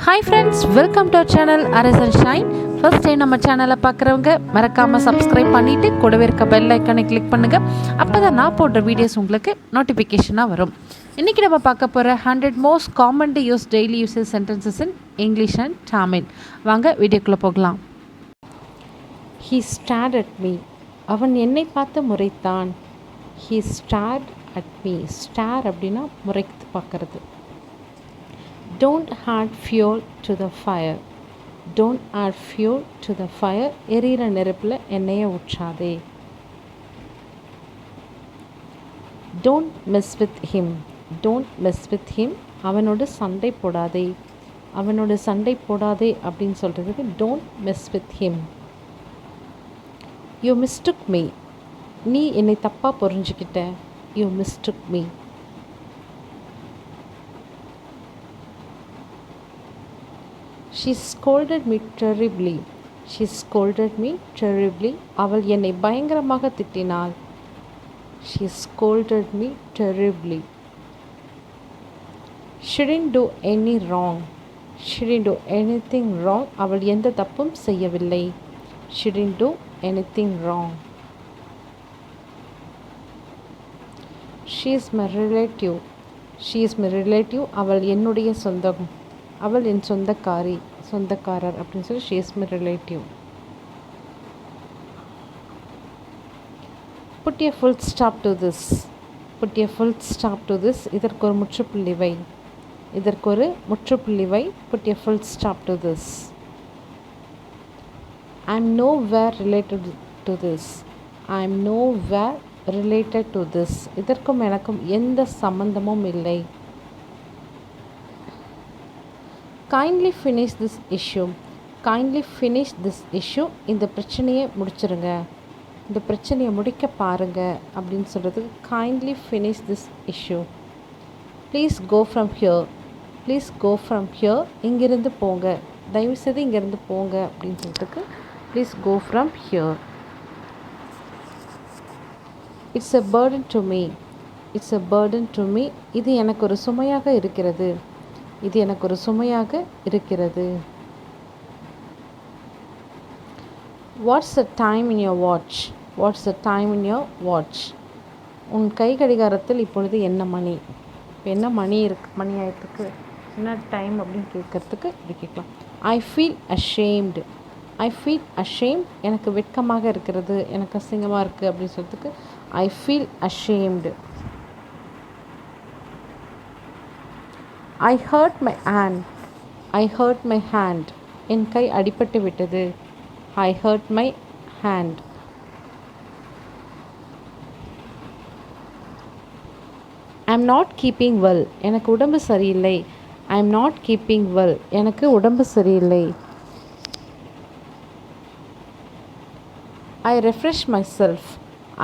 Hi friends, welcome to our channel rise and shine. First time நம்ம சேனலை பார்க்குறவங்க மறக்காமல் சப்ஸ்கிரைப் பண்ணிவிட்டு கூடவே இருக்க பெல் ஐக்கானை கிளிக் பண்ணுங்கள். அப்போ தான் நான் போடுற வீடியோஸ் உங்களுக்கு நோட்டிஃபிகேஷனாக வரும். இன்றைக்கி நம்ம பார்க்க போகிற 100 most commonly use daily usage sentences in English and Tamil. வாங்க வீடியோக்குள்ளே போகலாம். He stared at me. அவன் என்னை பார்த்து முறைத்தான். He stared at me. Stare அப்படின்னா முறைத்து பார்க்கறது. Don't add fuel to the fire. Don't add fuel to the fire. எரியிற நெருப்பில் எண்ணெயை ஊற்றாதே. Don't mess with him. Don't mess with him. அவனோடு சண்டை போடாதே. அவனோடு சண்டை போடாதே அப்படின்னு சொல்கிறதுக்கு don't mess with him. You mistook me. நீ என்னை தப்பாக புரிஞ்சுக்கிட்ட. You mistook me. She scolded me terribly. She scolded me terribly. அவள் என்னை பயங்கரமாக திட்டினாள். She scolded me terribly. She didn't do any wrong. She didn't do anything wrong. அவள் எந்த தப்பும் செய்யவில்லை. She didn't do anything wrong. She is my relative. She is my relative. அவள் என்னுடைய சொந்தம். அவள் என் சொந்தக்காரர் அப்படின்னு சொல்லி she is my relative. Put a full stop to this. Put a full stop to this. இதற்கு ஒரு முற்றுப்புள்ளி வை. இதற்கு ஒரு முற்றுப்புள்ளி வை. Put a full stop to this. I am nowhere related to this. I am nowhere related to this. இதற்கும் எனக்கும் எந்த சம்பந்தமும் இல்லை. Kindly finish this issue. Kindly finish this issue. இந்த பிரச்சனையை முடிச்சிருங்க. இந்த பிரச்சனையை முடிக்க பாருங்க அப்படின்னு சொல்கிறதுக்கு kindly finish this issue. Please go from here. Please go from here. இங்கிருந்து போங்க. தயவுசெய்து இங்கிருந்து போங்க அப்படின்னு சொல்கிறதுக்கு please go from here. It's a burden to me. It's a burden to me. இது எனக்கு ஒரு சுமையாக இருக்கிறது. இது எனக்கு ஒரு சுமையாக இருக்கிறது. What's the time in your watch? What's the time in your watch? உன் கை கடிகாரத்தில் இப்பொழுது என்ன மணி? இப்போ என்ன மணி மணி ஆயிட்டுருக்கு, என்ன டைம் அப்படின்னு கேட்குறதுக்கு இது கேட்கலாம். I feel ashamed. I feel ashamed. எனக்கு வெட்கமாக இருக்கிறது, எனக்கு அசிங்கமாக இருக்குது அப்படின்னு சொல்கிறதுக்கு I feel ashamed. I hurt my hand. I hurt my hand. என் கை அடிபட்டு விட்டது. I hurt my hand. I am not keeping well. எனக்கு உடம்பு சரியில்லை. I am not keeping well. எனக்கு உடம்பு சரியில்லை. I refresh myself.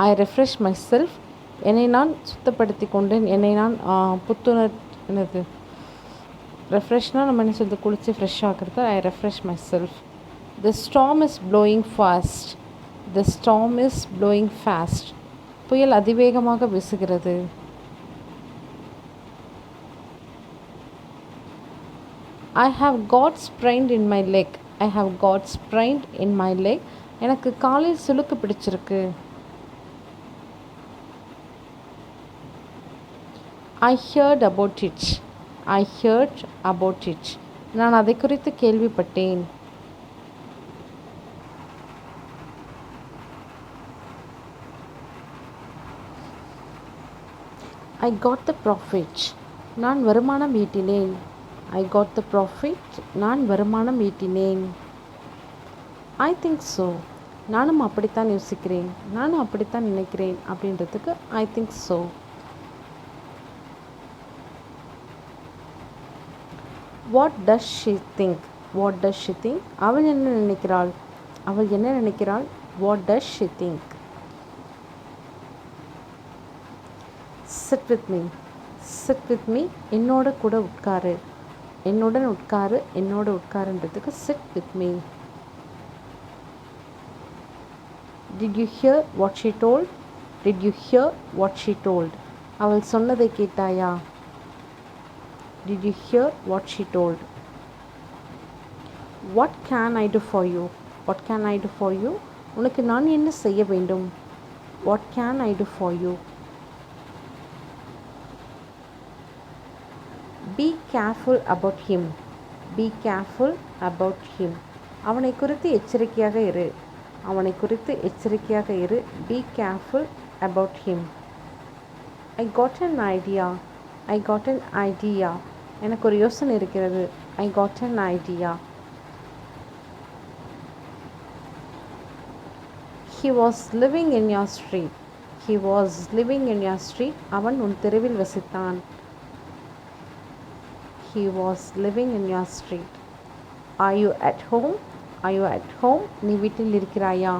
I refresh myself. என்னை நான் சுத்தப்படுத்தி கொண்டேன். என்னை நான் என்னது ரெஃப்ரெஷ்னால் நம்ம என்ன சொல்கிறது, குளித்து ஃப்ரெஷ் ஆகிறது. I refresh myself. The storm is blowing fast. The storm is blowing fast. புயல் அதிவேகமாக வீசுகிறது. I have got sprained in my leg. I have got sprained in my leg. எனக்கு காலில் சுளுக்கு பிடிச்சிருக்கு. I heard about it. I heard about it. நான் அதை குறித்து கேள்விப்பட்டேன். I got the profit. நான் வருமானம் ஈட்டினேன். I got the profit. நான் வருமானம் ஈட்டினேன். I think so. நானும் அப்படித்தான் யோசிக்கிறேன், நானும் அப்படித்தான் நினைக்கிறேன் அப்படின்றதுக்கு I think so. What does she think? What does she think? அவள் என்ன நினைக்கிறாள்? அவள் என்ன நினைக்கிறாள்? What does she think? Sit with me. Sit with me. என்னோட கூட உட்காரு. என்னுடன் உட்காரு. என்னோட உட்காருன்றதுக்கு sit with me. Did you hear what she told? Did you hear what she told? அவள் சொன்னதை கேட்டாயா? Did you hear what she told? What can I do for you? What can I do for you? உனக்கு நான் என்ன செய்ய வேண்டும்? What can I do for you? Be careful about him. Be careful about him. அவனை குறித்து எச்சரிக்கையாக இரு. அவனை குறித்து எச்சரிக்கையாக இரு. Be careful about him. I got an idea. I got an idea. எனக்கு ஒரு யோசனை இருக்கிறது. I got an idea. He was living in your street. He was living in your street. அவன் உன் தெருவில் வசித்தான். He was living in your street. Are you at home? Are you at home? நீ வீட்டில் இருக்கிறாயா?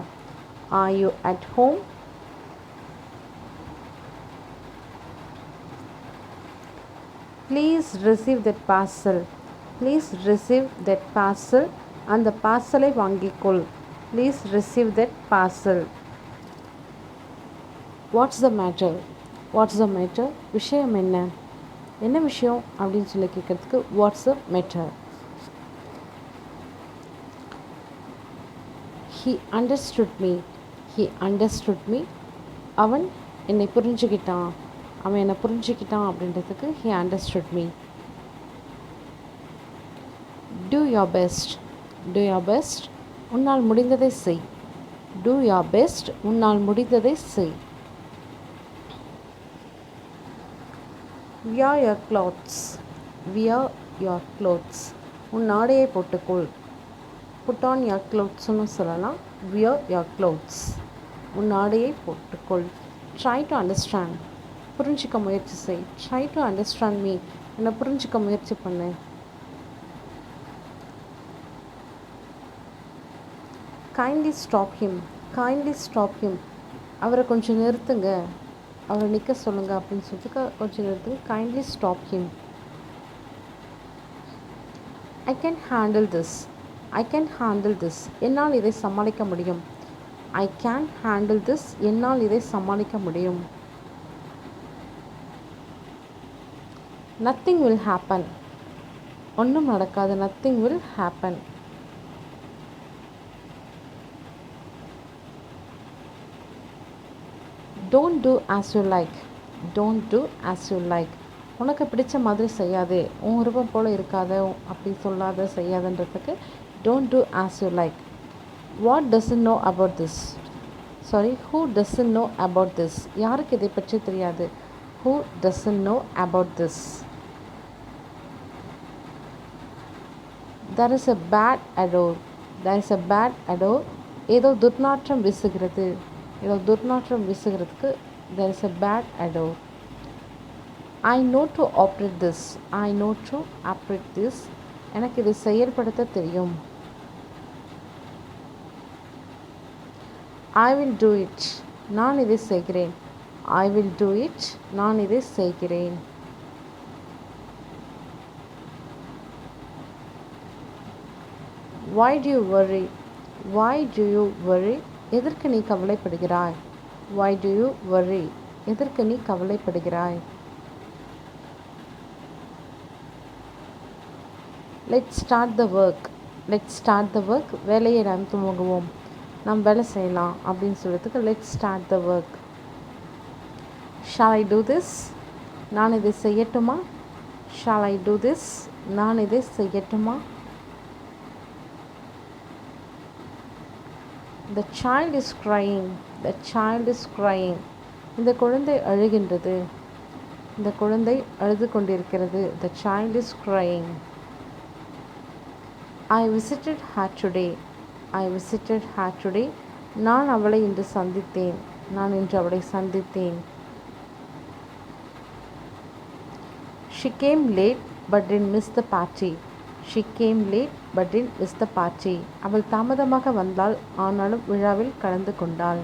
Are you at home? Please receive that parcel. Please receive that parcel. அந்த பார்சலை வாங்கிக்கொள். Please receive that parcel. What's the matter? What's the matter? விஷயம் என்ன? என்ன விஷயம் அப்படின்னு சொல்லி கேட்குறதுக்கு what's the matter? He understood me. He understood me. அவன் என்னை புரிஞ்சுக்கிட்டான். அவன் என்னை புரிஞ்சுக்கிட்டான் அப்படின்றதுக்கு he understood me. Do your best. Do your best. உன்னால் முடிந்ததை செய். Do your best. உன்னால் முடிந்ததை செய். Wear your clothes. Wear your clothes. உன் ஆடையை போட்டுக்கொள். Put on your clothes-னு சொல்லலாம். Wear your clothes. உன் ஆடையை போட்டுக்கொள். Try to understand. புரிஞ்சிக்க முயற்சி செய். Try to understand me. என்னை புரிஞ்சிக்க முயற்சி பண்ணு. Kindly stop him. Kindly stop him. அவரை கொஞ்சம் நிறுத்துங்க. அவரை நிற்க சொல்லுங்க அப்படின்னு சொல்லிட்டு கொஞ்சம் நிறுத்துங்க. Kindly stop him. I can handle this. I can handle this. என்னால் இதை சமாளிக்க முடியும். I can handle this. என்னால் இதை சமாளிக்க முடியும். Nothing will happen. ஒன்றும் நடக்காது. Nothing will happen. Don't do as you like. Don't do as you like. உனக்கு பிடிச்ச மாதிரி செய்யாதே. உன் விருப்பம் போல் இருக்காத அப்படி சொல்லாத செய்யாதன்றதுக்கு don't do as you like. What doesn't know about this? Sorry, who doesn't know about this? யாருக்கு இதை பற்றி தெரியாது? Who doesn't know about this? There is a bad odor. There is a bad odor. ஏதோ துர்நாற்றம் வீசுகிறது. ஏதோ துர்நாற்றம் வீசுகிறதுக்கு there is a bad odor. I know to operate this. I know to operate this. எனக்கு இதை செயல்படுத்த தெரியும். I will do it. நான் இதை செய்கிறேன். I will do it. நான் இதை செய்கிறேன். Why do you worry? Why do you worry? எதற்கு நீ கவலைப்படுகிறாய்? Why do you worry? எதற்கு நீ கவலைப்படுகிறாய்? Let's start the work. Let's start the work. வேலையை நாம் துவங்குவோம். நாம் வேலை செய்யலாம் அப்படின்னு சொல்கிறதுக்கு let's start the work. Shall I do this? நான் இதை செய்யட்டுமா? Shall I do this? நான் இதை செய்யட்டுமா? The child is crying. The child is crying. இந்த குழந்தை அழுகின்றது. இந்த குழந்தை அழுது கொண்டிருக்கிறது. The child is crying. I visited her today. I visited her today. நான் அவளை இன்று சந்தித்தேன். நான் இன்று அவளை சந்தித்தேன். She came late but didn't miss the party. She came late but didn't miss the party. அவள் தாமதமாக வந்தாள் ஆனாலும் விழாவில் கலந்து கொண்டாள்.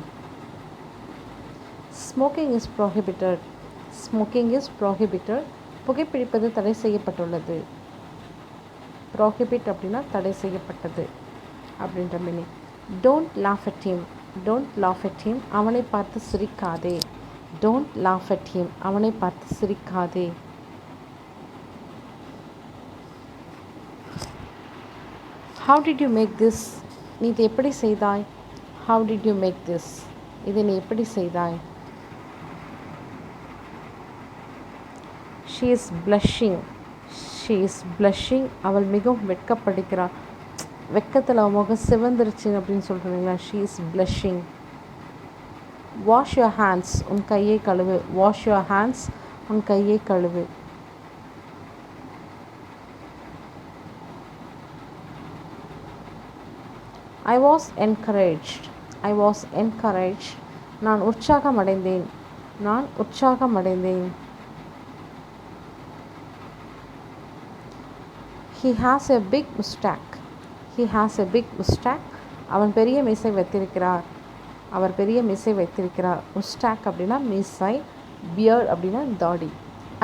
Smoking is prohibited. Smoking is prohibited. புகைப்பிடிப்பது தடை செய்யப்பட்டுள்ளது. Prohibit அப்படின்னா தடை செய்யப்பட்டது அப்படின்ற meaning. Don't laugh at him. Don't laugh at him. அவனை பார்த்து சிரிக்காதே. Don't laugh at him. அவனை பார்த்து சிரிக்காதே. How did you make this? நீ இதை எப்படி செய்தாய்? How did you make this? இதை நீ எப்படி செய்தாய்? She is blushing. She is blushing. அவள் மிகவும் வெட்கப்படுகிறாள். வெட்கத்தில் முகம் சிவந்துருச்சு அப்படின்னு சொல்கிறீங்களா? She is blushing. Wash your hands. உன் கையை கழுவு. Wash your hands. உன் கையை கழுவு. I was encouraged. I was encouraged. நான் உற்சாகமடைந்தேன். நான் உற்சாகமடைந்தேன். He has a big mustache. He has a big mustache. அவன் பெரிய மீசை வைத்திருக்கிறார். அவர் பெரிய மீசை வைத்திருக்கிறார். mustache அப்படின்னா மீசை, பியர்ட் அப்படின்னா தாடி.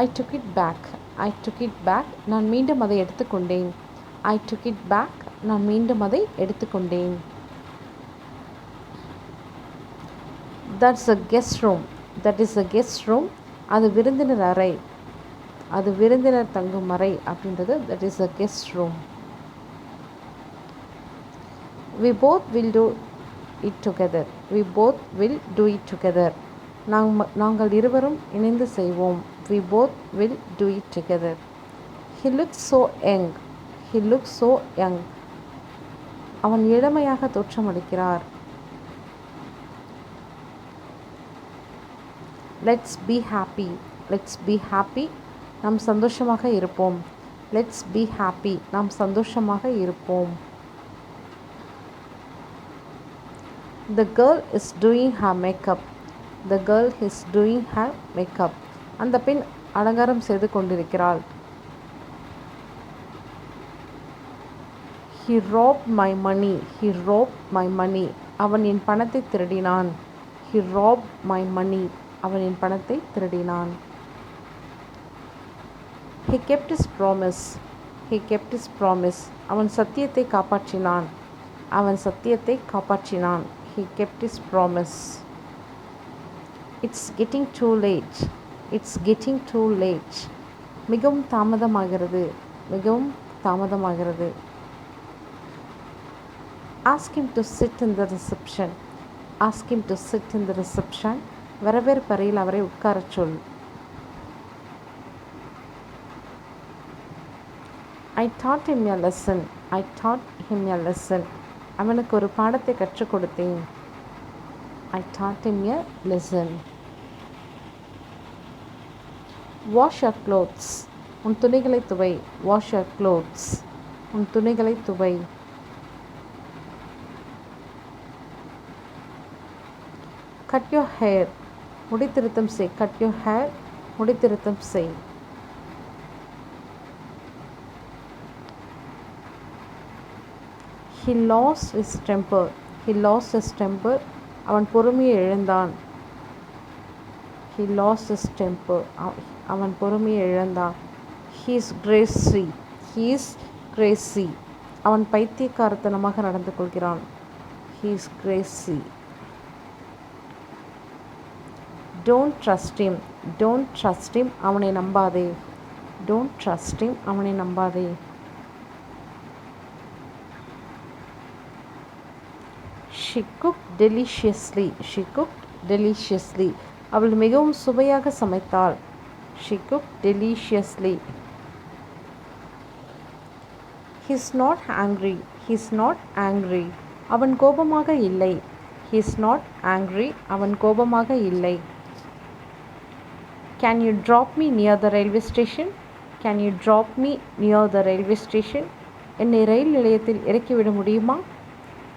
I took it back. I took it back. நான் மீண்டும் அதை எடுத்துக்கொண்டேன். I took it back. நான் மீண்டும் அதை எடுத்துக்கொண்டேன். That's a guest room. That is a guest room. அது விருந்தினர் அறை. அது விருந்தினர் தங்கும் அறை அப்படின்றது that is a guest room. We both will do it together. We both will do it together. நாங்கள் இருவரும் இணைந்து செய்வோம். We both will do it together. He looks so young. He looks so young. அவன் இளமையாக தோற்றமளிக்கிறார். Let's be happy. Let's be happy. நாம் சந்தோஷமாக இருப்போம். Let's be happy. நாம் சந்தோஷமாக இருப்போம். The girl is doing her makeup. The girl is doing her makeup. அந்த பெண் அலங்காரம் செய்து கொண்டிருக்கிறாள். He robbed my money. He robbed my money. அவன் என் பணத்தை திருடினான். He robbed my money. அவன் என் பணத்தை திருடினான். He kept his promise. He kept his promise. அவன் சத்தியத்தை காப்பாற்றினான். அவன் சத்தியத்தை காப்பாற்றினான். He kept his promise. It's getting too late. It's getting too late. மிகவும் தாமதமாகிறது. மிகவும் தாமதமாகிறது. Ask him to sit in the reception. Ask him to sit in the reception. வரவேற்பறையில் அவரை உட்காரச் சொல். I taught him a lesson. I taught him a lesson. அவனுக்கு ஒரு பாடத்தை கற்றுக் கொடுத்தேன். I taught him a lesson. Wash your clothes. உன் துணிகளை துவை. Wash your clothes. உன் துணிகளை துவை. Cut your hair. முடி திருத்தம் செய். Cut your hair. முடி திருத்தம் செய். He lost his temper. He lost his temper. அவன் பொறுமையை இழந்தான். He lost his temper. அவன் பொறுமையை இழந்தான். He is crazy. He is crazy. அவன் பைத்தியக்காரத்தனமாக நடந்து கொள்கிறான். He is crazy. Don't trust him. Don't trust him. அவனை நம்பாதே. Don't trust him. அவனை நம்பாதே. She cooked deliciously. She cooked deliciously. அவள் மிகவும் சுவையாக சமைத்தாள். She cooked deliciously. He's not angry. He's not angry. அவன் கோபமாக இல்லை. He's not angry. அவன் கோபமாக இல்லை. Can you drop me near the railway station? Can you drop me near the railway station? என்னை ரயில் நிலையத்தில் இறக்கிவிட முடியுமா?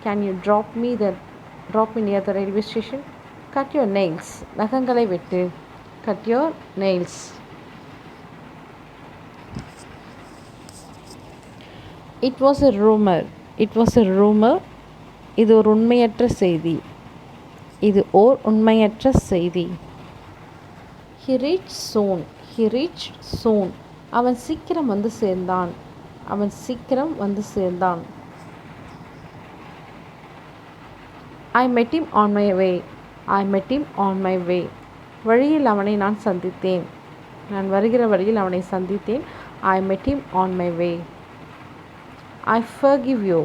Can you drop me near the railway station? Cut your nails. நகங்களை வெட்டு. Cut your nails. It was a rumor. It was a rumor. இது ஒரு உண்மையற்ற செய்தி. இது ஓர் உண்மையற்ற செய்தி. He reached soon. He reached soon. அவன் சீக்கிரம் வந்து சேர்ந்தான். அவன் சீக்கிரம் வந்து சேர்ந்தான். I met him on my way. I met him on my way. வழியில் அவனை நான் சந்தித்தேன். நான் வருகிற வழியில் அவனை சந்தித்தேன். I met him on my way. I forgive you.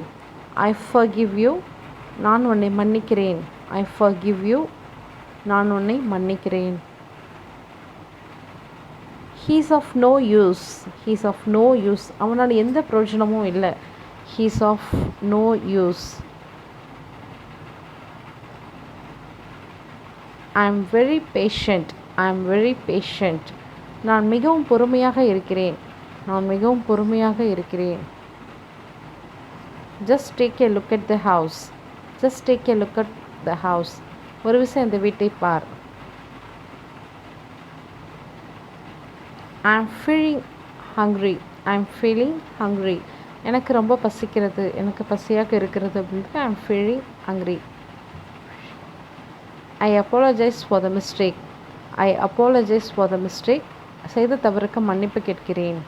I forgive you. நான் உன்னை மன்னிக்கிறேன். I forgive you. நான் உன்னை மன்னிக்கிறேன். He's of no use. He's of no use. அவனால் எந்த பிரயோஜனமும் இல்லை. He's of no use. I am very patient. I am very patient. நான் மிகவும் பொறுமையாக இருக்கிறேன். நான் மிகவும் பொறுமையாக இருக்கிறேன். Just take a look at the house. Just take a look at the house. ஒரு விஷயம் இந்த வீட்டை பார். I am feeling hungry. I am feeling hungry. எனக்கு ரொம்ப பசிக்கிறது. எனக்கு பசியாக இருக்கிறது அப்படின்ட்டு I am feeling hungry. I apologize for the mistake. I apologize for the mistake. செய்த தவறுக்கு மன்னிப்பு கேட்கிறேன்.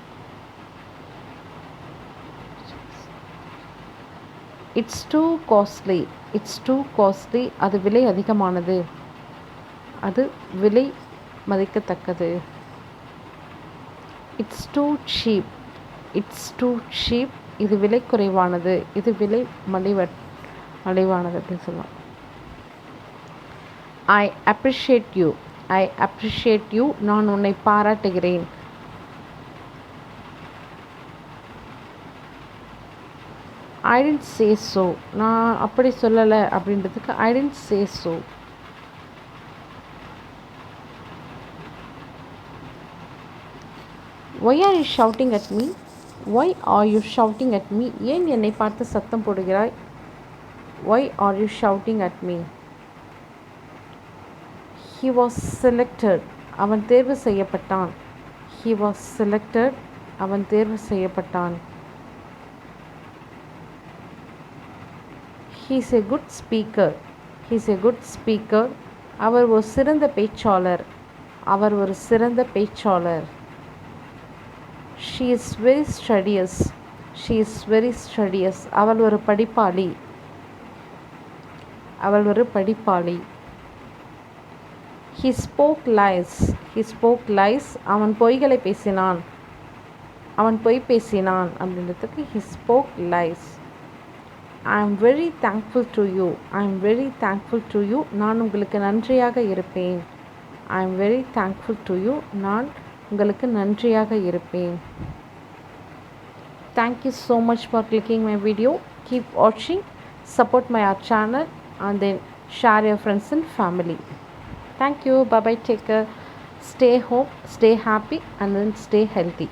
It's too costly. It's too costly. அது விலை அதிகமானது. அது விலை மதிக்கத்தக்கது. It's too cheap. It's too cheap. இது விலை குறைவானது. இது விலை மலிவானது அப்படின்னு சொல்லலாம். I appreciate you. I appreciate you. நான் உன்னை பாராட்டுகிறேன். I didn't say so. நான் அப்படி சொல்லலை அப்படின்றதுக்கு I didn't say so. Why are you shouting at me? Why are you shouting at me? ஏன் என்னை பார்த்து சத்தம் போடுகிறாய்? Why are you shouting at me? He was selected. அவன் தேர்வு செய்யப்பட்டான். He was selected. அவன் தேர்வு செய்யப்பட்டான். He is a good speaker. He is a good speaker. அவர் ஒரு சிறந்த பேச்சாளர். அவர் ஒரு சிறந்த பேச்சாளர். She is very studious. She is very studious. அவள் ஒரு படிப்பாளி. அவள் ஒரு படிப்பாளி. He spoke lies. He spoke lies. அவன் பொய்களை பேசினான். அவன் பொய் பேசினான் அப்படின்றதுக்கு he spoke lies. I am very thankful to you. I am very thankful to you. நான் உங்களுக்கு நன்றியாக இருப்பேன். I am very thankful to you. நான் உங்களுக்கு நன்றியாக இருப்பேன். Thank you so much for clicking my video. Keep watching. Support my channel and then share your friends and family. Thank you. Bye bye. Take care. Stay home. Stay happy and then stay healthy.